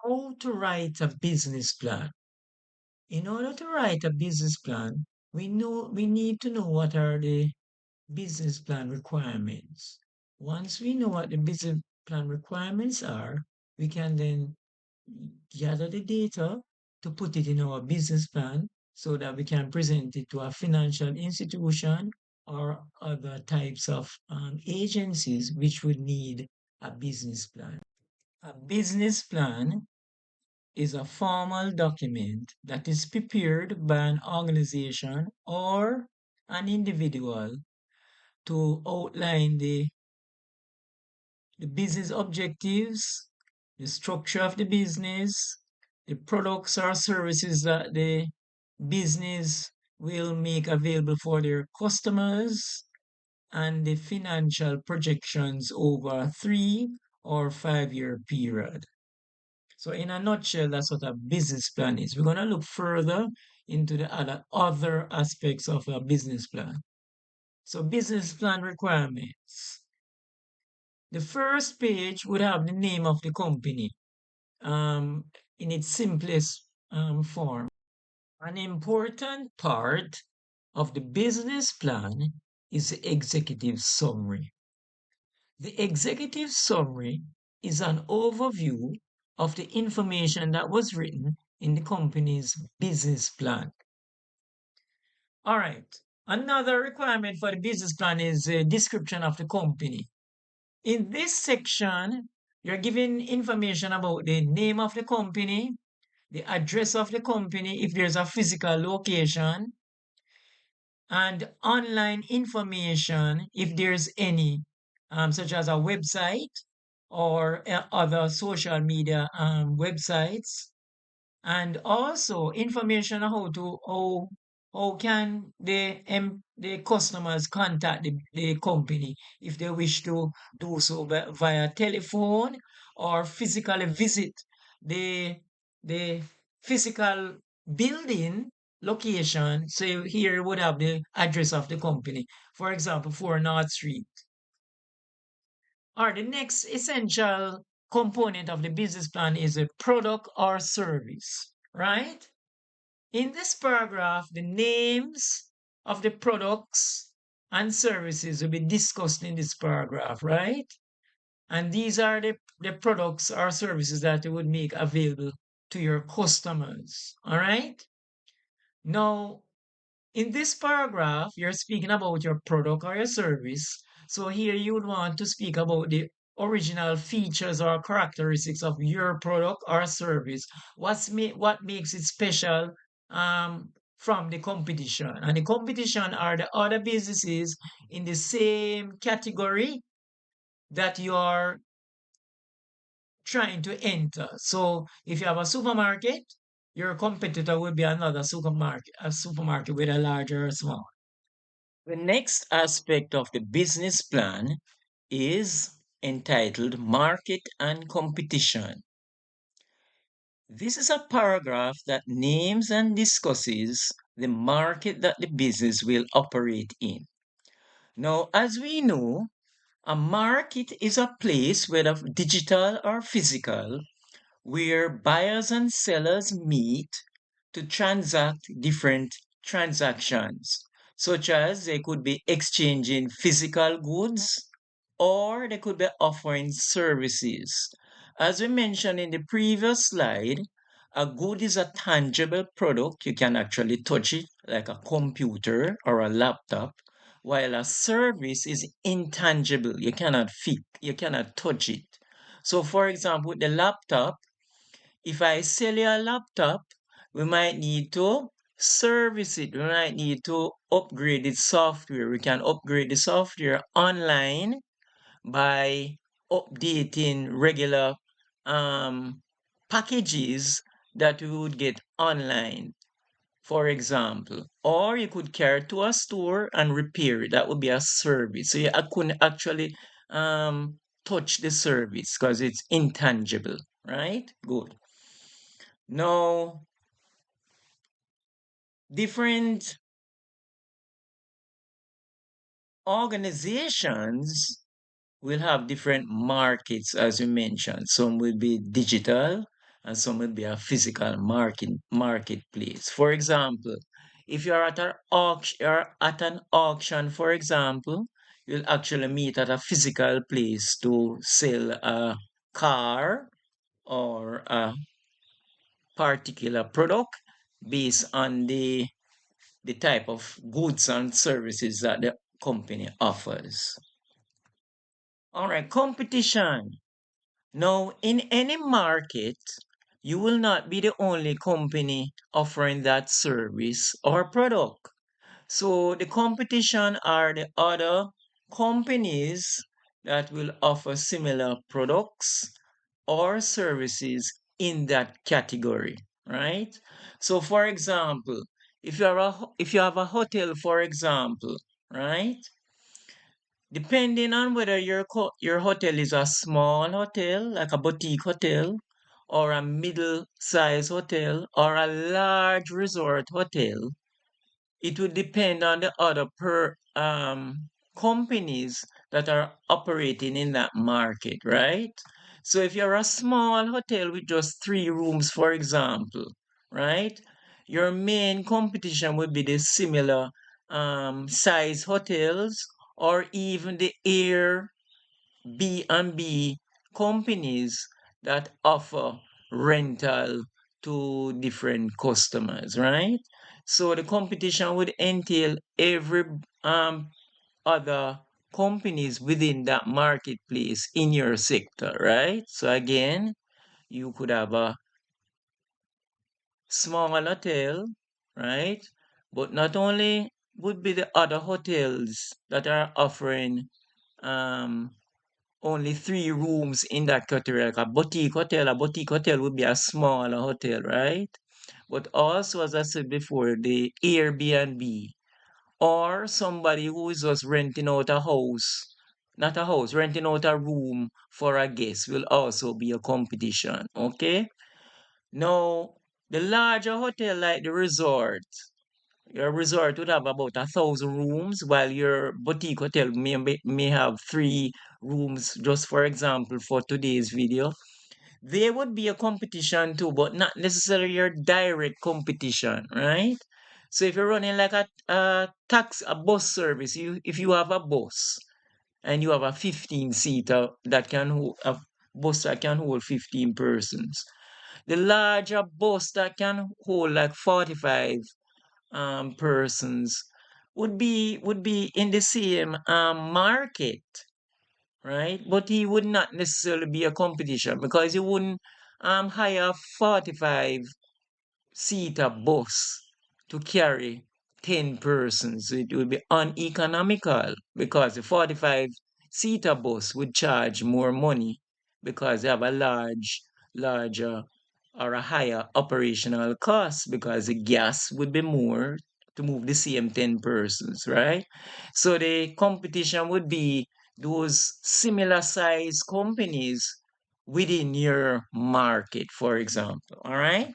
How to write a business plan. In order to write a business plan, we need to know what are the business plan requirements. Once we know what the business plan requirements are, we can then gather the data to put it in our business plan so that we can present it to a financial institution or other types of agencies which would need a business plan. A business plan is a formal document that is prepared by an organization or an individual to outline the business objectives, the structure of the business, the products or services that the business will make available for their customers, and the financial projections over a 3 or 5 year period. So in a nutshell, that's what a business plan is. We're going to look further into the other aspects of a business plan. So business plan requirements. The first page would have the name of the company in its simplest form. An important part of the business plan is the executive summary. The executive summary is an overview of the information that was written in the company's business plan. All right. Another requirement for the business plan is a description of the company. In this section, you're given information about the name of the company, the address of the company, if there's a physical location, and online information, if there's any, such as a website or other social media websites, and also information on how can the customers contact the company if they wish to do so via telephone or physically visit the the physical building location. So here you would have the address of the company, for example, 4 North Street. Or the next essential component of the business plan is a product or service, right? In this paragraph, the names of the products and services will be discussed in this paragraph, right? And these are the products or services that you would make available to your customers, all right? Now, in this paragraph, you're speaking about your product or your service. So here you would want to speak about the original features or characteristics of your product or service. What makes it special from the competition? And the competition are the other businesses in the same category that you are trying to enter. So if you have a supermarket, your competitor will be another supermarket, a supermarket with a larger or small. The next aspect of the business plan is entitled Market and Competition. This is a paragraph that names and discusses the market that the business will operate in. Now, as we know, a market is a place, whether digital or physical, where buyers and sellers meet to transact different transactions, such as they could be exchanging physical goods or they could be offering services. As we mentioned in the previous slide, a good is a tangible product. You can actually touch it, like a computer or a laptop, while a service is intangible. You cannot touch it. So, for example, with the laptop, if I sell you a laptop, we might need to service it. We might need to upgrade its software. We can upgrade the software online by updating regular um, packages that we would get online, for example. Or you could carry it to a store and repair it. That would be a service. So I couldn't actually touch the service because it's intangible, right? Good. Now, different organizations will have different markets, as you mentioned. Some will be digital and some will be a physical marketplace. For example, if you're at an auction, for example, you'll actually meet at a physical place to sell a car or a particular product based on the type of goods and services that the company offers. All right, competition. Now, in any market, you will not be the only company offering that service or product. So the competition are the other companies that will offer similar products or services in that category, right? So for example, if you have a hotel, for example, right? Depending on whether your hotel is a small hotel, like a boutique hotel, or a middle-sized hotel, or a large resort hotel, it would depend on the other companies that are operating in that market, right? So if you're a small hotel with just 3 rooms, for example, right? Your main competition would be the similar size hotels or even the Airbnb companies that offer rental to different customers, right? So the competition would entail every other companies within that marketplace in your sector, right? So again, you could have a small hotel, right? But not only would be the other hotels that are offering um only 3 rooms in that category, like a boutique hotel would be a smaller hotel, right? But also, as I said before, the Airbnb or somebody who is just renting out a house, not a house, renting out a room for a guest will also be a competition, okay? Now, the larger hotel like the resort, your resort would have about 1,000 rooms, while your boutique hotel may have 3 rooms, just for example, for today's video. There would be a competition too, but not necessarily your direct competition, right? So if you're running like a bus service, if you have a bus and you have a 15-seater that can hold a bus that can hold 15 persons, the larger bus that can hold like 45 persons would be in the same market, right? But he would not necessarily be a competition because you wouldn't hire a 45-seater bus to carry 10 persons. It would be uneconomical because the 45-seater bus would charge more money because they have a larger or a higher operational cost because the gas would be more to move the same 10 persons, right? So the competition would be those similar size companies within your market, for example. All right.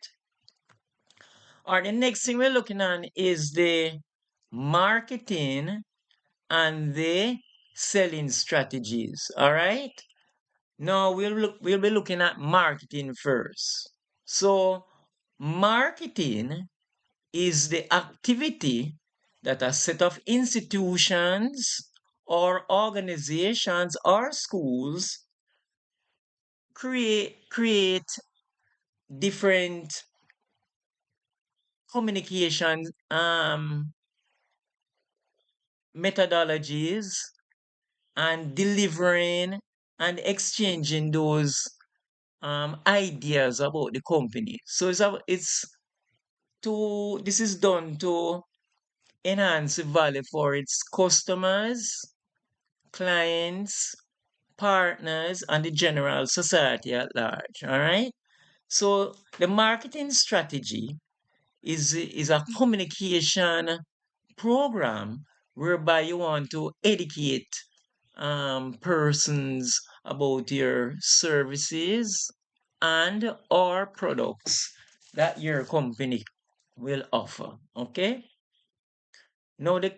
All right, the next thing we're looking at is the marketing and the selling strategies. All right. Now we'll be looking at marketing first. So marketing is the activity that a set of institutions or organizations or schools create different communication methodologies and delivering and exchanging those ideas about the company. So this is done to enhance the value for its customers, clients, partners, and the general society at large. All right. So the marketing strategy is a communication program whereby you want to educate persons about your services and or products that your company will offer. Okay. Now the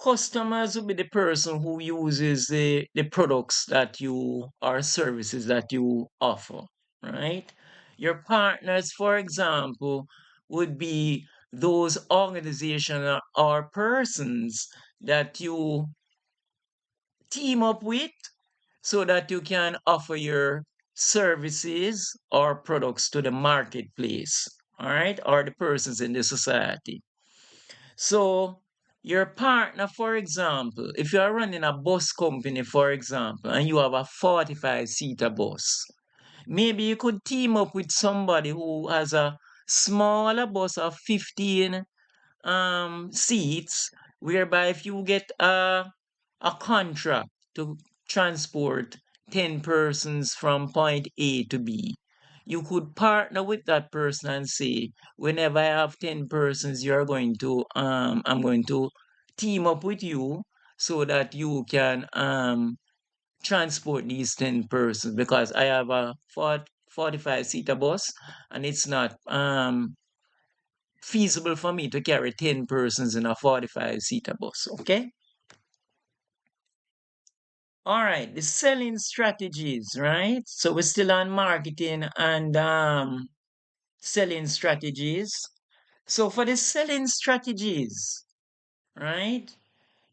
customers will be the person who uses the products that you or services that you offer, right? Your partners, for example, would be those organizations or persons that you team up with so that you can offer your services or products to the marketplace, all right, or the persons in the society. So, your partner, for example, if you are running a bus company, for example, and you have a 45-seater bus, maybe you could team up with somebody who has a smaller bus of 15 seats, whereby if you get a contract to transport 10 persons from point A to B, you could partner with that person and say, whenever I have 10 persons, you're going to I'm going to team up with you so that you can transport these 10 persons, because I have a 45-seater bus and it's not feasible for me to carry 10 persons in a 45-seater bus. Okay. All right, the selling strategies, right? So we're still on marketing and selling strategies. So for the selling strategies, right?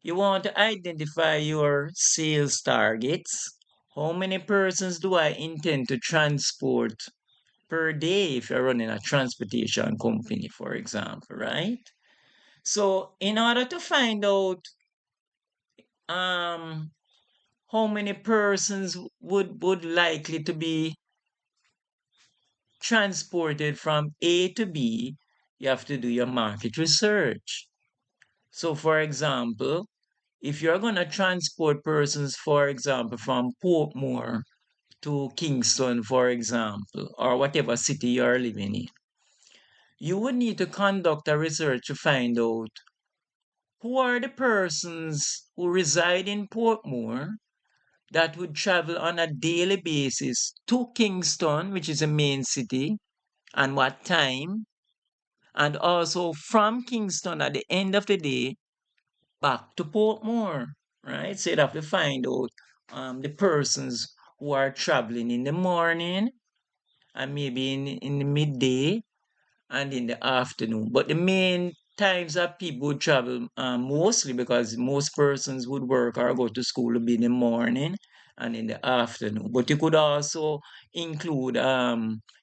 You want to identify your sales targets. How many persons do I intend to transport per day if you're running a transportation company, for example, right? So in order to find out um how many persons would likely to be transported from A to B, you have to do your market research. So, for example, if you're going to transport persons, for example, from Portmore to Kingston, for example, or whatever city you're living in, you would need to conduct a research to find out who are the persons who reside in Portmore that would travel on a daily basis to Kingston, which is a main city, and what time, and also from Kingston at the end of the day back to Portmore, right? So you'd have to find out the persons who are traveling in the morning and maybe in the midday and in the afternoon. But the main times that people would travel mostly, because most persons would work or go to school, would be in the morning and in the afternoon. But you could also include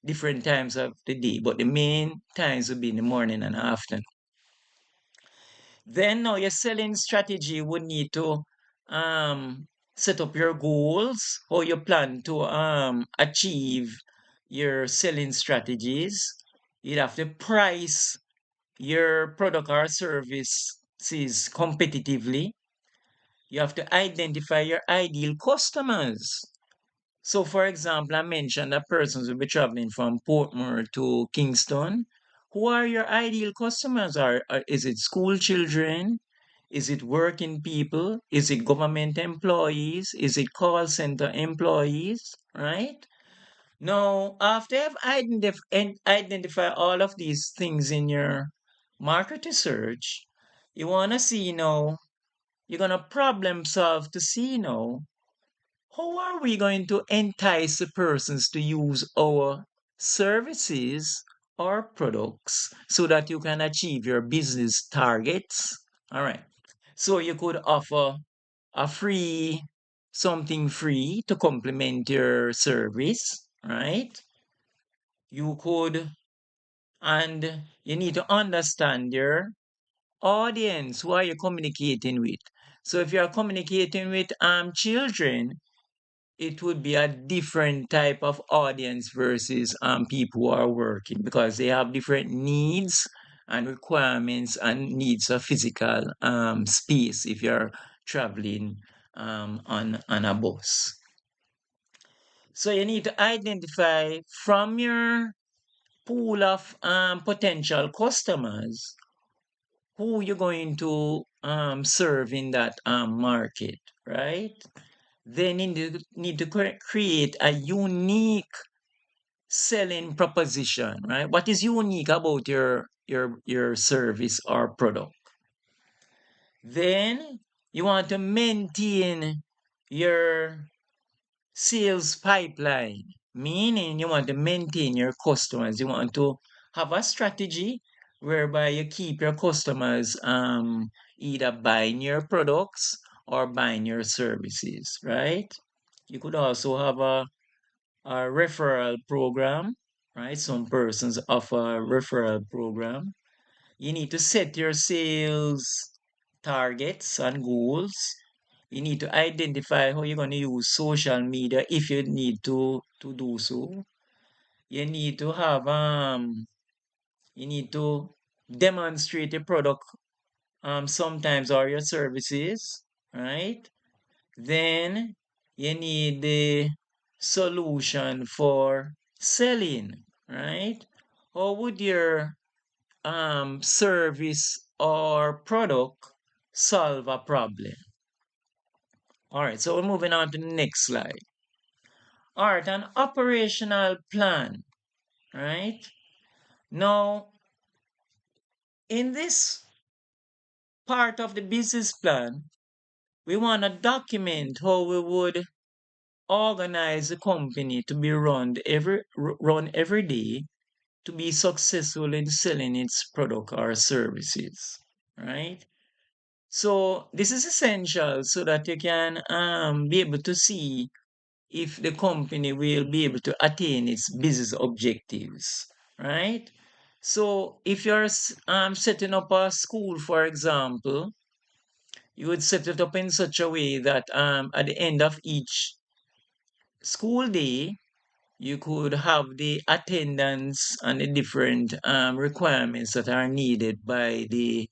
different times of the day, but the main times would be in the morning and afternoon. Then now your selling strategy would need to set up your goals, how you plan to achieve your selling strategies. You'd have to price your product or services competitively. You have to identify your ideal customers. So, for example, I mentioned that persons will be traveling from Portmore to Kingston. Who are your ideal customers? Is it school children? Is it working people? Is it government employees? Is it call center employees? Right? Now, after you've identify all of these things in your market research, you want to see, you're going to problem solve to see, how are we going to entice the persons to use our services or products so that you can achieve your business targets? All right. So you could offer a something free to complement your service, right? You could, and you need to understand your audience. Who are you communicating with? So if you're communicating with children, it would be a different type of audience versus people who are working, because they have different needs and requirements and needs of physical space if you're traveling on a bus. So you need to identify from your pool of potential customers who you're going to serve in that market, right? They need to create a unique selling proposition, right? What is unique about your service or product? Then you want to maintain your sales pipeline. meaning you want to maintain your customers. You want to have a strategy whereby you keep your customers either buying your products or buying your services, right? You could also have a referral program, right? Some persons offer a referral program. You need to set your sales targets and goals. You need to identify how you're going to use social media if you need to do so. You need to have you need to demonstrate your product sometimes or your services, right? Then you need the solution for selling, right? How would your service or product solve a problem? All right, so we're moving on to the next slide. All right, an operational plan, right? Now, in this part of the business plan, we want to document how we would organize the company to be run every day to be successful in selling its product or services, right? So this is essential so that you can be able to see if the company will be able to attain its business objectives, right? So if you're setting up a school, for example, you would set it up in such a way that at the end of each school day, you could have the attendance and the different requirements that are needed by the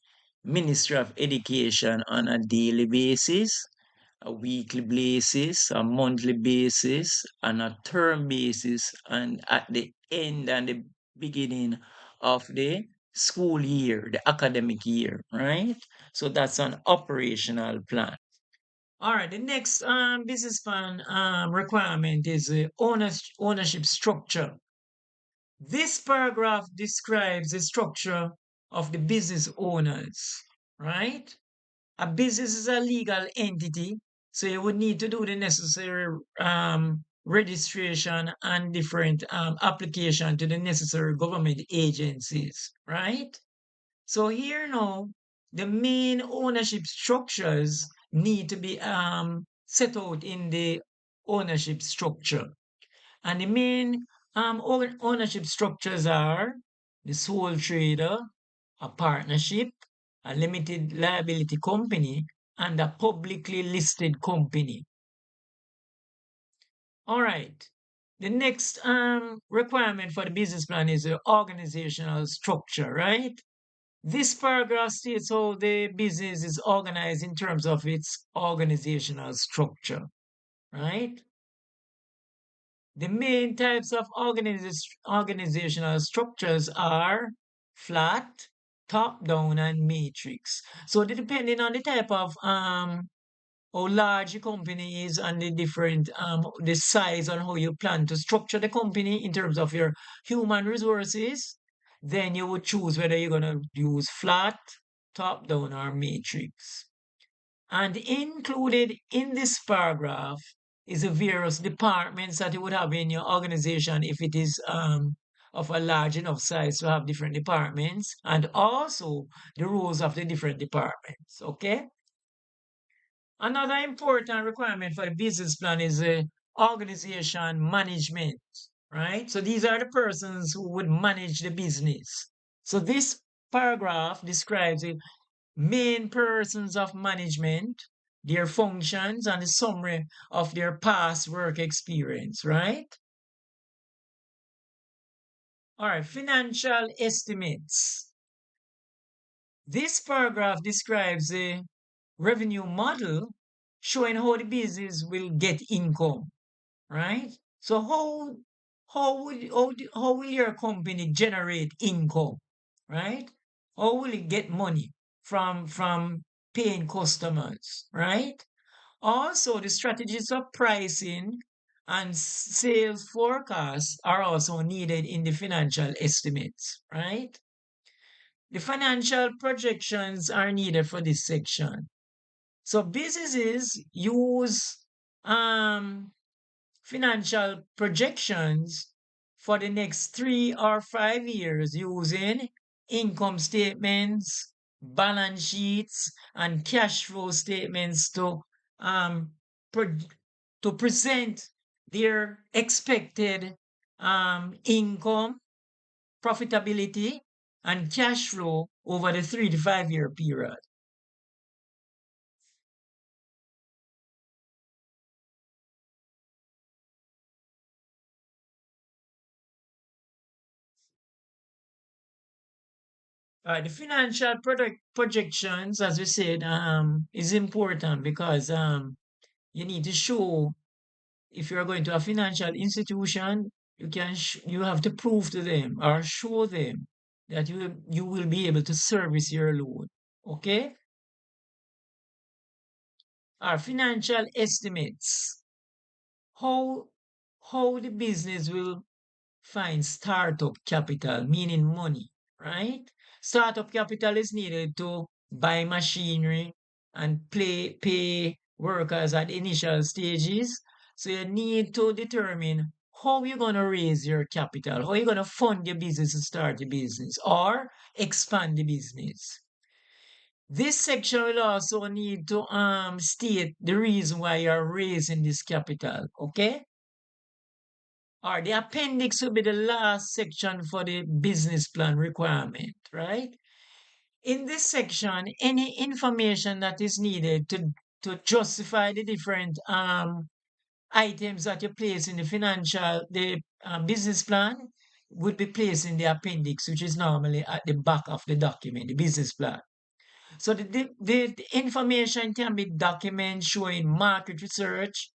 Ministry of Education on a daily basis, a weekly basis, a monthly basis, and a term basis, and at the end and the beginning of the school year, the academic year, right? So that's an operational plan. All right, the next business plan requirement is ownership structure. This paragraph describes the structure of the business owners, right? A business is a legal entity, so you would need to do the necessary registration and different application to the necessary government agencies, right? So here now, the main ownership structures need to be set out in the ownership structure. And the main ownership structures are the sole trader, a partnership, a limited liability company, and a publicly listed company. All right. The next requirement for the business plan is the organizational structure, right? This paragraph states how the business is organized in terms of its organizational structure, right? The main types of organizational structures are flat, top-down, and matrix. So depending on the type of how large your company is and the different the size and how you plan to structure the company in terms of your human resources, then you would choose whether you're going to use flat, top down, or matrix. And included in this paragraph is the various departments that you would have in your organization if it is of a large enough size to have different departments, and also the roles of the different departments. Okay. Another important requirement for the business plan is organization management, right? So these are the persons who would manage the business. So this paragraph describes the main persons of management, their functions, and the summary of their past work experience, right? All right, financial estimates. This paragraph describes the revenue model showing how the business will get income, right? So how will your company generate income, right? How will it get money from paying customers, right? Also, the strategies of pricing and sales forecasts are also needed in the financial estimates, right? The financial projections are needed for this section. So businesses use um, financial projections for the next 3 or 5 years using income statements, balance sheets, and cash flow statements um, pro- to present their expected income, profitability, and cash flow over the 3 to 5 year period. The financial product projections, as we said, is important because you need to show if you're going to a financial institution, you have to prove to them or show them that you will be able to service your loan. Okay? Our financial estimates, how how the business will find startup capital, meaning money, right? Startup capital is needed to buy machinery and pay workers at initial stages. So you need to determine how you're going to raise your capital, how you're going to fund your business to start the business or expand the business. This section will also need to state the reason why you're raising this capital, okay? Or the appendix will be the last section for the business plan requirement, right? In this section, any information that is needed to justify the different items that you place in the business plan would be placed in the appendix, which is normally at the back of the document, the business plan. So the information can be documents showing market research,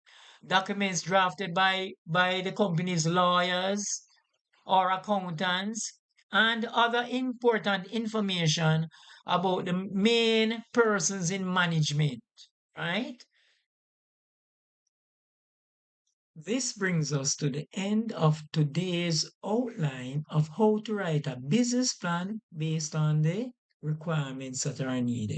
documents drafted by the company's lawyers or accountants, and other important information about the main persons in management, right? This brings us to the end of today's outline of how to write a business plan based on the requirements that are needed.